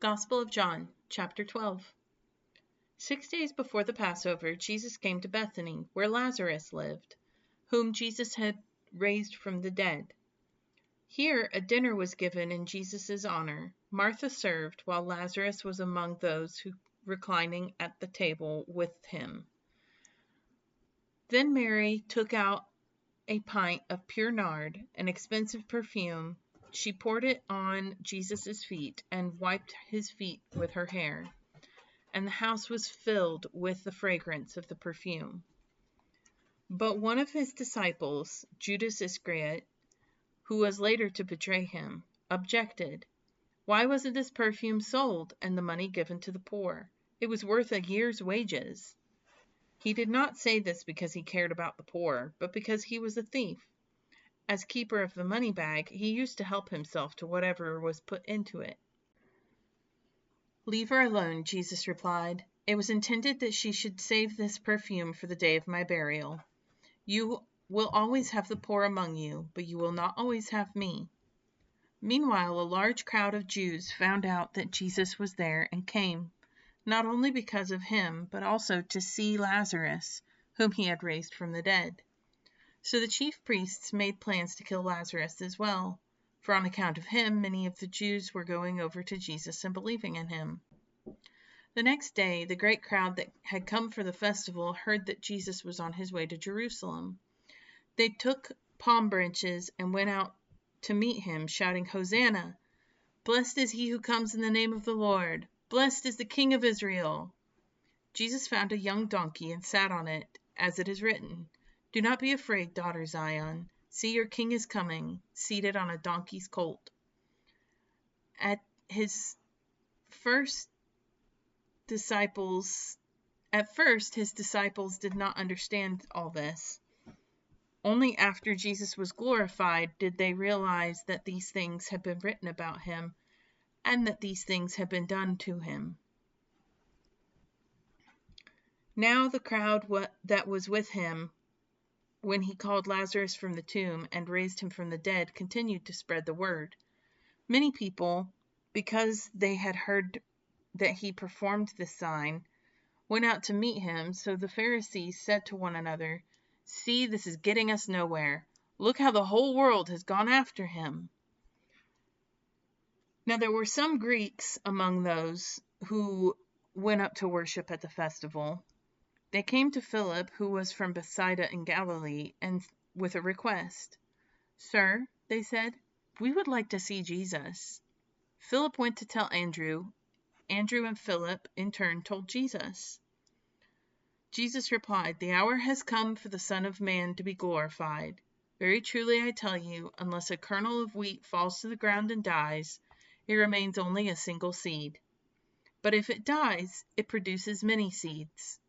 Gospel of John, chapter 12. 6 days before the Passover, Jesus came to Bethany, where Lazarus lived, whom Jesus had raised from the dead. Here a dinner was given in Jesus' honor. Martha served, while Lazarus was among those who reclining at the table with him. Then Mary took out a pint of pure nard, an expensive perfume. She poured it on Jesus' feet and wiped his feet with her hair. And the house was filled with the fragrance of the perfume. But one of his disciples, Judas Iscariot, who was later to betray him, objected. Why wasn't this perfume sold and the money given to the poor? It was worth a year's wages. He did not say this because he cared about the poor, but because he was a thief. As keeper of the money bag, he used to help himself to whatever was put into it. Leave her alone, Jesus replied. It was intended that she should save this perfume for the day of my burial. You will always have the poor among you, but you will not always have me. Meanwhile, a large crowd of Jews found out that Jesus was there and came, not only because of him, but also to see Lazarus, whom he had raised from the dead. So the chief priests made plans to kill Lazarus as well, for on account of him, many of the Jews were going over to Jesus and believing in him. The next day, the great crowd that had come for the festival heard that Jesus was on his way to Jerusalem. They took palm branches and went out to meet him, shouting, Hosanna! Blessed is he who comes in the name of the Lord! Blessed is the King of Israel! Jesus found a young donkey and sat on it, as it is written, Do not be afraid, daughter Zion. See, your king is coming, seated on a donkey's colt. At first, his disciples did not understand all this. Only after Jesus was glorified did they realize that these things had been written about him and that these things had been done to him. Now the crowd that was with him when he called Lazarus from the tomb and raised him from the dead continued to spread the word. Many people, because they had heard that he performed this sign, went out to meet him. So the Pharisees said to one another, See, this is getting us nowhere. Look how the whole world has gone after him. Now there were some Greeks among those who went up to worship at the festival. They came to Philip, who was from Bethsaida in Galilee, and with a request. Sir, they said, we would like to see Jesus. Philip went to tell Andrew. Andrew and Philip, in turn, told Jesus. Jesus replied, The hour has come for the Son of Man to be glorified. Very truly I tell you, unless a kernel of wheat falls to the ground and dies, it remains only a single seed. But if it dies, it produces many seeds.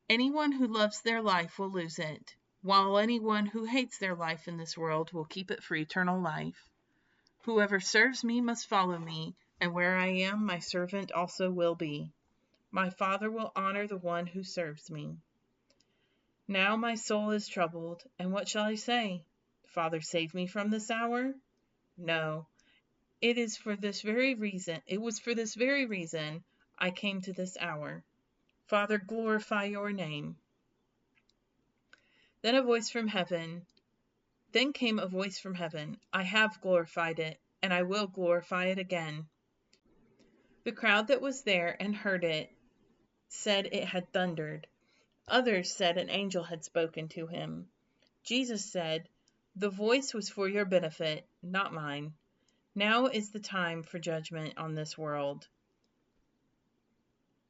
Anyone who loves their life will lose it, while anyone who hates their life in this world will keep it for eternal life. Whoever serves me must follow me, and where I am, my servant also will be. My Father will honor the one who serves me. Now my soul is troubled, and what shall I say? Father, save me from this hour? No, it was for this very reason I came to this hour. Father, glorify your name. Then came a voice from heaven, I have glorified it, and I will glorify it again. The crowd that was there and heard it said it had thundered. Others said an angel had spoken to him. Jesus said, The voice was for your benefit, not mine. Now is the time for judgment on this world.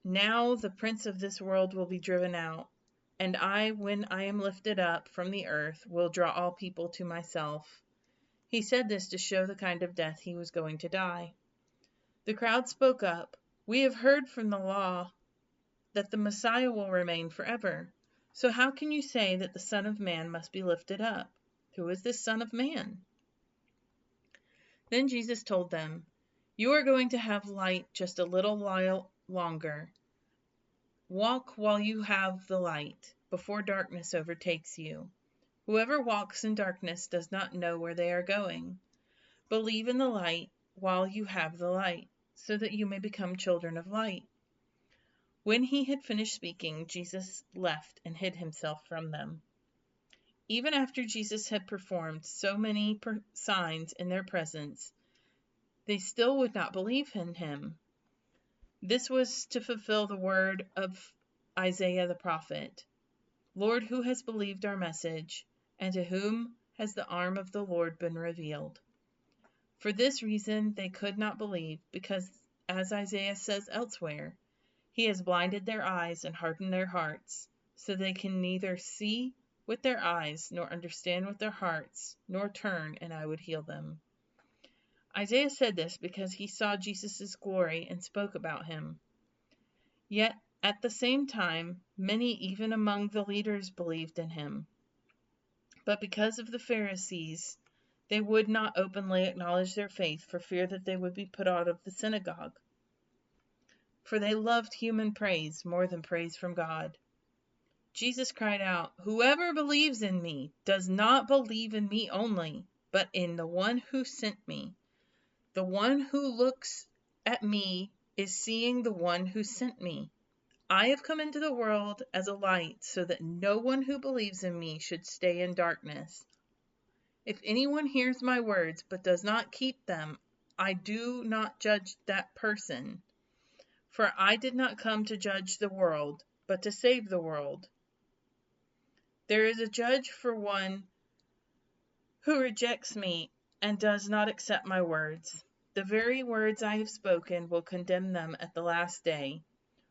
Now the prince of this world will be driven out, and I, when I am lifted up from the earth, will draw all people to myself. He said this to show the kind of death he was going to die. The crowd spoke up, We have heard from the law that the Messiah will remain forever. So how can you say that the Son of Man must be lifted up? Who is this Son of Man? Then Jesus told them, You are going to have light just a little while longer. Walk while you have the light, before darkness overtakes you. Whoever walks in darkness does not know where they are going. Believe in the light while you have the light, so that you may become children of light." When he had finished speaking, Jesus left and hid himself from them. Even after Jesus had performed so many signs in their presence, they still would not believe in him. This was to fulfill the word of Isaiah the prophet. "Lord, who has believed our message, and to whom has the arm of the Lord been revealed?" For this reason they could not believe, because, as Isaiah says elsewhere, "He has blinded their eyes and hardened their hearts, so they can neither see with their eyes, nor understand with their hearts, nor turn, and I would heal them." Isaiah said this because he saw Jesus' glory and spoke about him. Yet, at the same time, many even among the leaders believed in him. But because of the Pharisees, they would not openly acknowledge their faith for fear that they would be put out of the synagogue. For they loved human praise more than praise from God. Jesus cried out, "Whoever believes in me does not believe in me only, but in the one who sent me. The one who looks at me is seeing the one who sent me. I have come into the world as a light, so that no one who believes in me should stay in darkness. If anyone hears my words but does not keep them, I do not judge that person. For I did not come to judge the world, but to save the world. There is a judge for one who rejects me and does not accept my words. The very words I have spoken will condemn them at the last day.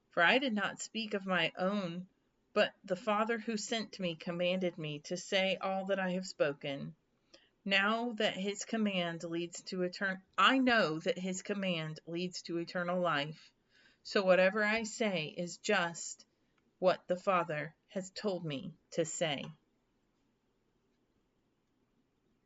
For I did not speak of my own, but the Father who sent me commanded me to say all that I have spoken. I know that his command leads to eternal life. So whatever I say is just what the Father has told me to say."